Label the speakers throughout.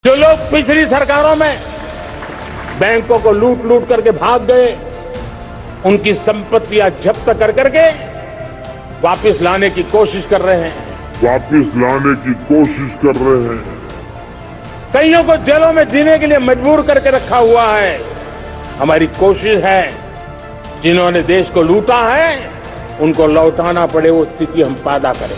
Speaker 1: जो लोग पिछली सरकारों में बैंकों को लूट लूट करके भाग गए, उनकी संपत्तियां जब्त कर करके वापस लाने की कोशिश कर रहे हैं। कईयों को जेलों में जीने के लिए मजबूर करके रखा हुआ है। हमारी कोशिश है जिन्होंने देश को लूटा है उनको लौटाना पड़े वो स्थिति हम पैदा करें।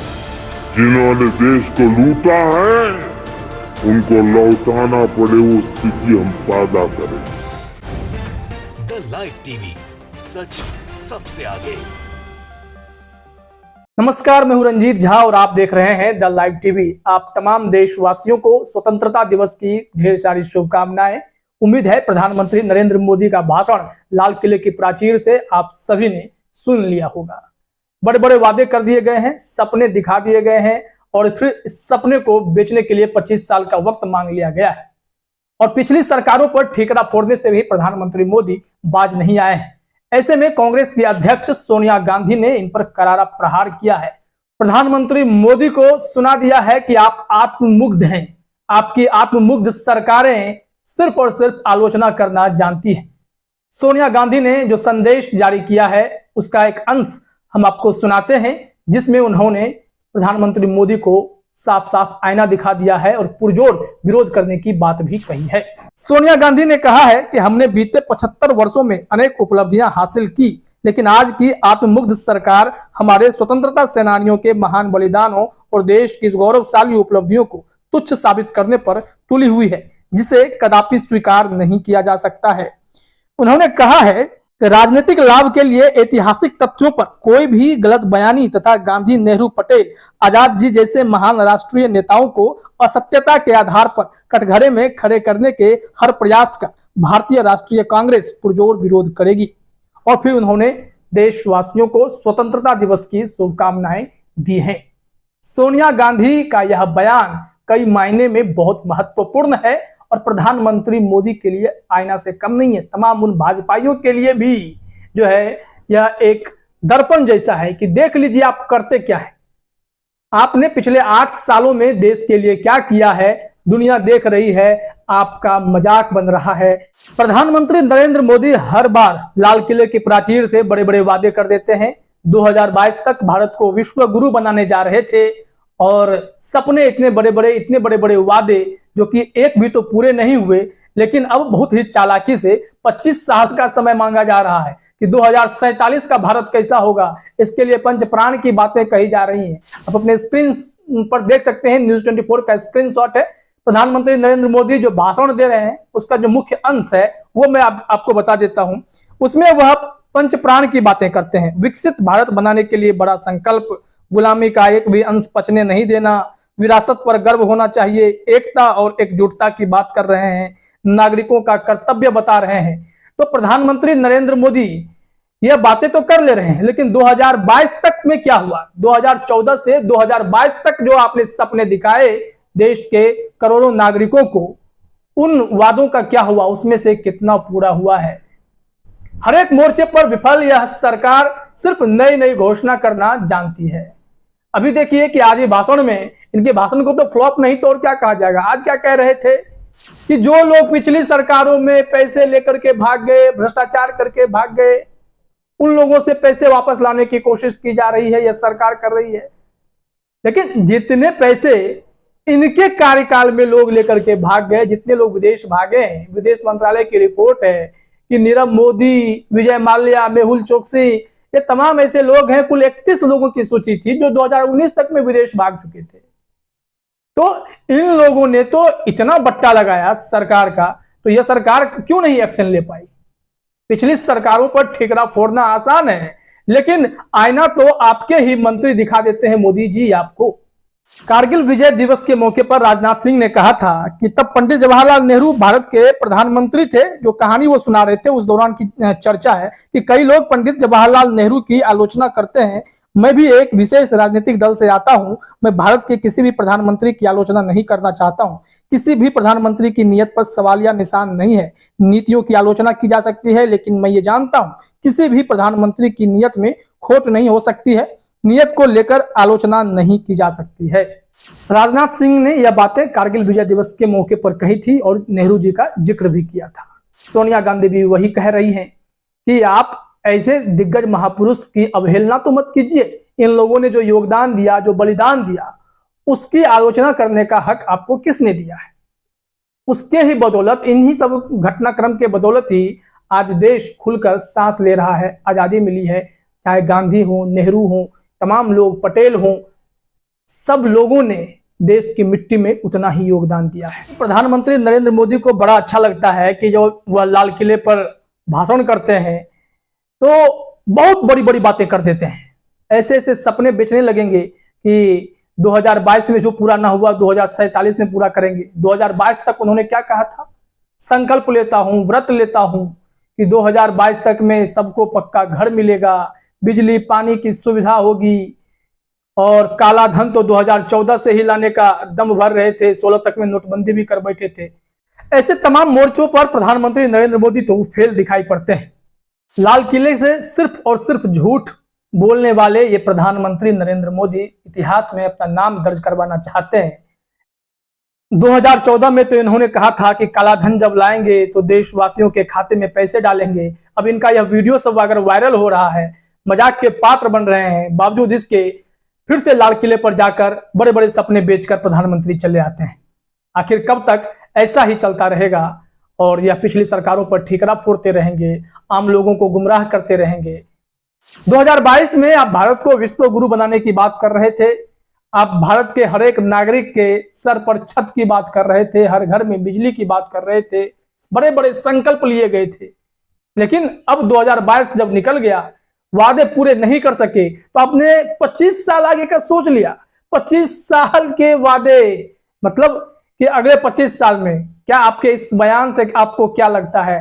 Speaker 2: द लाइव टीवी, सच सबसे आगे।
Speaker 3: नमस्कार, मैं हूं रंजीत झा और आप देख रहे हैं द लाइव टीवी। आप तमाम देशवासियों को स्वतंत्रता दिवस की ढेर सारी शुभकामनाएं। उम्मीद है प्रधानमंत्री नरेंद्र मोदी का भाषण लाल किले की प्राचीर से आप सभी ने सुन लिया होगा। बड़े बड़े वादे कर दिए गए हैं, सपने दिखा दिए गए हैं और फिर इस सपने को बेचने के लिए 25 साल का वक्त मांग लिया गया है। और पिछली सरकारों पर ठिकरा फोड़ने से भी प्रधानमंत्री मोदी बाज नहीं आए हैं। ऐसे में कांग्रेस की अध्यक्ष सोनिया गांधी ने इन पर करारा प्रहार किया है। प्रधानमंत्री मोदी को सुना दिया है कि आप आत्ममुग्ध हैं, आपकी आत्ममुग्ध सरकारें सिर्फ और सिर्फ आलोचना करना जानती हैं। सोनिया गांधी ने जो संदेश जारी किया है उसका एक अंश हम आपको सुनाते हैं, जिसमें उन्होंने प्रधानमंत्री मोदी को साफ साफ आईना दिखा दिया है और पुरजोर विरोध करने की बात भी कही है। सोनिया गांधी ने कहा है कि हमने बीते 75 वर्षों में अनेक उपलब्धियां हासिल की, लेकिन आज की आत्ममुग्ध सरकार हमारे स्वतंत्रता सेनानियों के महान बलिदानों और देश की गौरवशाली उपलब्धियों को तुच्छ साबित करने पर तुली हुई है, जिसे कदापि स्वीकार नहीं किया जा सकता है। उन्होंने कहा है कि राजनीतिक लाभ के लिए ऐतिहासिक तथ्यों पर कोई भी गलत बयानी तथा गांधी, नेहरू, पटेल, आजाद जी जैसे महान राष्ट्रीय नेताओं को असत्यता के आधार पर कटघरे में खड़े करने के हर प्रयास का भारतीय राष्ट्रीय कांग्रेस पुरजोर विरोध करेगी। और फिर उन्होंने देशवासियों को स्वतंत्रता दिवस की शुभकामनाएं दी हैं। सोनिया गांधी का यह बयान कई मायने में बहुत महत्वपूर्ण है और प्रधानमंत्री मोदी के लिए आईना से कम नहीं है। तमाम उन भाजपाइयों के लिए भी जो है यह एक दर्पण जैसा है कि देख लीजिए आप करते क्या है। आपने पिछले 8 सालों में देश के लिए क्या किया है, दुनिया देख रही है, आपका मजाक बन रहा है। प्रधानमंत्री नरेंद्र मोदी हर बार लाल किले की प्राचीर से बड़े बड़े वादे कर देते हैं। 2022 तक भारत को विश्व गुरु बनाने जा रहे थे और सपने इतने बड़े बड़े वादे जो कि एक भी तो पूरे नहीं हुए, लेकिन अब बहुत ही चालाकी से 25 साल का समय मांगा जा रहा है कि 2047 का भारत कैसा होगा। इसके लिए पंचप्राण की बातें कही जा रही हैं। आप अपने स्क्रीन पर देख सकते हैं, न्यूज 24 का स्क्रीनशॉट है। प्रधानमंत्री नरेंद्र मोदी जो भाषण दे रहे हैं उसका जो मुख्य अंश है वो मैं आपको बता देता हूं। उसमें वह पंचप्राण की बातें करते हैं। विकसित भारत बनाने के लिए बड़ा संकल्प, गुलामी का एक भी अंश पचने नहीं देना, विरासत पर गर्व होना चाहिए, एकता और एकजुटता की बात कर रहे हैं, नागरिकों का कर्तव्य बता रहे हैं। तो प्रधानमंत्री नरेंद्र मोदी यह बातें तो कर ले रहे हैं, लेकिन 2022 तक में क्या हुआ? 2014 से 2022 तक जो आपने सपने दिखाए देश के करोड़ों नागरिकों को, उन वादों का क्या हुआ? उसमें से कितना पूरा हुआ है? हर एक मोर्चे पर विफल यह सरकार सिर्फ नई नई घोषणा करना जानती है। अभी देखिए कि आज ही भाषण में, इनके भाषण को तो फ्लॉप नहीं तो और क्या कहा जाएगा। आज क्या कह रहे थे कि जो लोग पिछली सरकारों में पैसे लेकर के भाग गए, भ्रष्टाचार करके भाग गए, उन लोगों से पैसे वापस लाने की कोशिश की जा रही है, यह सरकार कर रही है। लेकिन जितने पैसे इनके कार्यकाल में लोग लेकर के भाग गए, जितने लोग विदेश भागे हैं, विदेश मंत्रालय की रिपोर्ट है कि नीरव मोदी, विजय माल्या, मेहुल चोकसी, ये तमाम ऐसे लोग हैं। कुल 31 लोगों की सूची थी जो 2019 तक में विदेश भाग चुके थे। तो इन लोगों ने तो इतना बट्टा लगाया सरकार का, तो यह सरकार क्यों नहीं एक्शन ले पाई? पिछली सरकारों पर ठिकरा फोड़ना आसान है, लेकिन आईना तो आपके ही मंत्री दिखा देते हैं मोदी जी आपको। कारगिल विजय दिवस के मौके पर राजनाथ सिंह ने कहा था कि तब पंडित जवाहरलाल नेहरू भारत के प्रधानमंत्री थे। जो कहानी वो सुना रहे थे उस दौरान की चर्चा है कि कई लोग पंडित जवाहरलाल नेहरू की आलोचना करते हैं। मैं भी एक विशेष राजनीतिक दल से आता हूं। मैं भारत के किसी भी प्रधानमंत्री की आलोचना नहीं करना चाहता हूं। किसी भी प्रधानमंत्री की नीयत पर सवालिया निशान नहीं है। नीतियों की आलोचना की जा सकती है, लेकिन मैं ये जानता हूं किसी भी प्रधानमंत्री की नीयत में खोट नहीं हो सकती है। नीयत को लेकर आलोचना नहीं की जा सकती है। राजनाथ सिंह ने यह बातें कारगिल विजय दिवस के मौके पर कही थी और नेहरू जी का जिक्र भी किया था। सोनिया गांधी भी वही कह रही हैं कि आप ऐसे दिग्गज महापुरुष की अवहेलना तो मत कीजिए। इन लोगों ने जो योगदान दिया, जो बलिदान दिया, उसकी आलोचना करने का हक आपको किसने दिया है? उसके ही बदौलत, इन्हीं सब घटनाक्रम के बदौलत ही आज देश खुलकर सांस ले रहा है, आजादी मिली है। चाहे गांधी हो, नेहरू हो, तमाम लोग, पटेल हो, सब लोगों ने देश की मिट्टी में उतना ही योगदान दिया है। प्रधानमंत्री नरेंद्र मोदी को बड़ा अच्छा लगता है कि जो वह लाल किले पर भाषण करते हैं तो बहुत बड़ी बड़ी बातें कर देते हैं। ऐसे ऐसे सपने बेचने लगेंगे कि 2022 में जो पूरा ना हुआ 2047 में पूरा करेंगे। 2022 तक उन्होंने क्या कहा था? संकल्प लेता हूं, व्रत लेता हूं कि 2022 तक में सबको पक्का घर मिलेगा, बिजली पानी की सुविधा होगी, और काला धन तो 2014 से ही लाने का दम भर रहे थे, 16 तक में नोटबंदी भी कर बैठे थे। ऐसे तमाम मोर्चों पर प्रधानमंत्री नरेंद्र मोदी तो फेल दिखाई पड़ते हैं। लाल किले से सिर्फ और सिर्फ झूठ बोलने वाले ये प्रधानमंत्री नरेंद्र मोदी इतिहास में अपना नाम दर्ज करवाना चाहते हैं। 2014 में तो इन्होंने कहा था कि काला धन जब लाएंगे तो देशवासियों के खाते में पैसे डालेंगे। अब इनका यह वीडियो सब अगर वायरल हो रहा है, मजाक के पात्र बन रहे हैं, बावजूद इसके फिर से लाल किले पर जाकर बड़े बड़े सपने बेचकर प्रधानमंत्री चले आते हैं। आखिर कब तक ऐसा ही चलता रहेगा और यह पिछली सरकारों पर ठीकरा फोड़ते रहेंगे, आम लोगों को गुमराह करते रहेंगे। 2022 में आप भारत को विश्व गुरु बनाने की बात कर रहे थे, आप भारत के हर एक नागरिक के सर पर छत की बात कर रहे थे, हर घर में बिजली की बात कर रहे थे, बड़े बड़े संकल्प लिए गए थे। लेकिन अब 2022 जब निकल गया, वादे पूरे नहीं कर सके तो आपने 25 साल आगे का सोच लिया। 25 साल के वादे, मतलब कि अगले 25 साल में क्या, आपके इस बयान से आपको क्या लगता है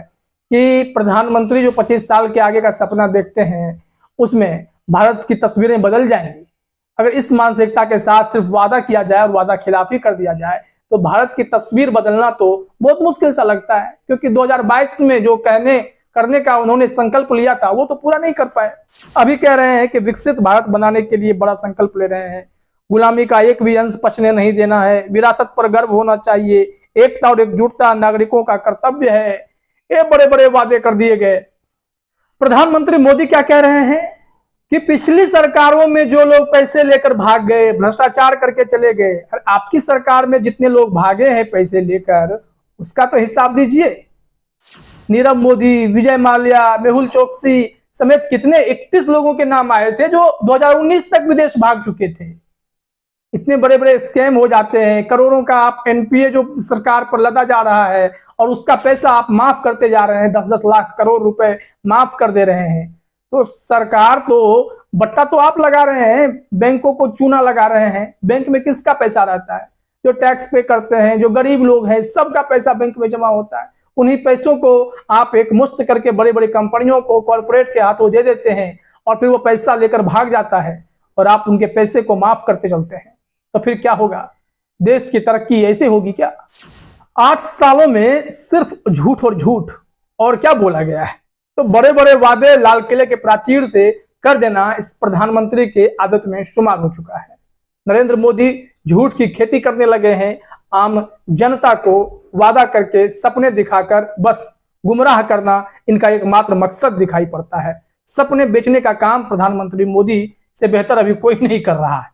Speaker 3: कि प्रधानमंत्री जो 25 साल के आगे का सपना देखते हैं उसमें भारत की तस्वीरें बदल जाएंगी? अगर इस मानसिकता के साथ सिर्फ वादा किया जाए और वादा खिलाफी कर दिया जाए तो भारत की तस्वीर बदलना तो बहुत मुश्किल सा लगता है, क्योंकि 2022 में जो करने का उन्होंने संकल्प लिया था वो तो पूरा नहीं कर पाए। अभी कह रहे हैं कि विकसित भारत बनाने के लिए बड़ा संकल्प ले रहे हैं, गुलामी का एक भी अंश पचने नहीं देना है, विरासत पर गर्व होना चाहिए, एकता और एकजुटता नागरिकों का कर्तव्य है। ये बड़े बड़े वादे कर दिए गए। प्रधानमंत्री मोदी क्या कह रहे हैं कि पिछली सरकारों में जो लोग पैसे लेकर भाग गए, भ्रष्टाचार करके चले गए, और आपकी सरकार में जितने लोग भागे हैं पैसे लेकर, उसका तो हिसाब दीजिए। नीरव मोदी, विजय माल्या, मेहुल चोकसी समेत कितने 31 लोगों के नाम आए थे जो 2019 तक विदेश भाग चुके थे। इतने बड़े बड़े स्कैम हो जाते हैं, करोड़ों का आप एनपीए जो सरकार पर लदा जा रहा है और उसका पैसा आप माफ करते जा रहे हैं, 10-10 लाख करोड़ रुपए माफ कर दे रहे हैं। तो सरकार तो बट्टा तो आप लगा रहे हैं, बैंकों को चूना लगा रहे हैं। बैंक में किसका पैसा रहता है? जो टैक्स पे करते हैं, जो गरीब लोग हैं, सबका पैसा बैंक में जमा होता है। उन्हीं पैसों को आप एक मुश्त करके बड़ी बड़ी कंपनियों को, कॉर्पोरेट के हाथों दे देते हैं और फिर वो पैसा लेकर भाग जाता है और आप उनके पैसे को माफ करते चलते हैं। तो फिर क्या होगा? देश की तरक्की ऐसे होगी क्या? 8 सालों में सिर्फ झूठ और झूठ, और क्या बोला गया है? तो बड़े बड़े वादे लाल किले के प्राचीर से कर देना इस प्रधानमंत्री की आदत में शुमार हो चुका है। नरेंद्र मोदी झूठ की खेती करने लगे हैं, आम जनता को वादा करके, सपने दिखाकर बस गुमराह करना इनका एकमात्र मकसद दिखाई पड़ता है। सपने बेचने का काम प्रधानमंत्री मोदी से बेहतर अभी कोई नहीं कर रहा है।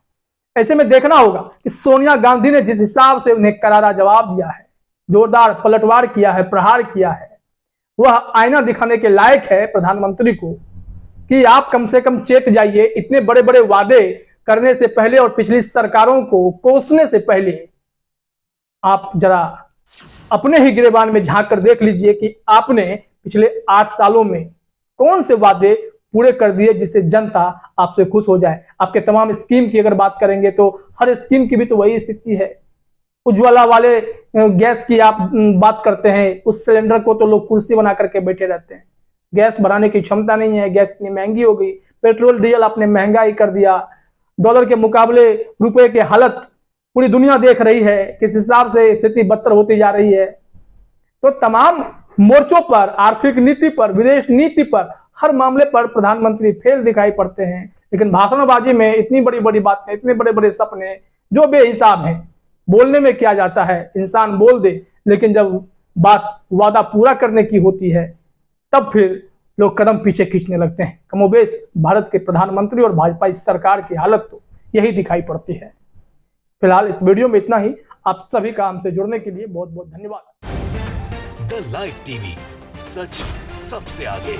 Speaker 3: ऐसे में देखना होगा कि सोनिया गांधी ने जिस हिसाब से उन्हें करारा जवाब दिया है, जोरदार पलटवार किया है, प्रहार किया है, वह आईना दिखाने के लायक है प्रधानमंत्री को कि आप कम से कम चेत जाइए। इतने बड़े बड़े वादे करने से पहले और पिछली सरकारों को कोसने से पहले आप जरा अपने ही गिरेबान में झांक कर देख लीजिए कि आपने पिछले 8 सालों में कौन से वादे पूरे कर दिए जिससे जनता आपसे खुश हो जाए। आपके तमाम स्कीम की अगर बात करेंगे तो हर स्कीम की भी तो वही स्थिति है। उज्ज्वला वाले गैस की आप बात करते हैं, उस सिलेंडर को तो लोग कुर्सी बना करके बैठे रहते हैं। गैस भराने की क्षमता नहीं है, गैस इतनी महंगी हो गई, पेट्रोल डीजल आपने महंगाई कर दिया, डॉलर के मुकाबले रुपए की हालत पूरी दुनिया देख रही है, किस हिसाब से स्थिति बदतर होती जा रही है। तो तमाम मोर्चों पर, आर्थिक नीति पर, विदेश नीति पर, हर मामले पर प्रधानमंत्री फेल दिखाई पड़ते हैं। लेकिन भाषणबाजी में इतनी बड़ी बड़ी बातें, इतने बड़े बड़े सपने जो बेहिसाब हैं, बोलने में क्या जाता है, इंसान बोल दे, लेकिन जब बात वादा पूरा करने की होती है तब फिर लोग कदम पीछे खींचने लगते हैं। कमोबेश भारत के प्रधानमंत्री और भाजपा इस सरकार की हालत तो यही दिखाई पड़ती है। फिलहाल इस वीडियो में इतना ही। आप सभी का हमसे जुड़ने के लिए बहुत बहुत धन्यवाद।
Speaker 2: द लाइव टीवी, सच सबसे आगे।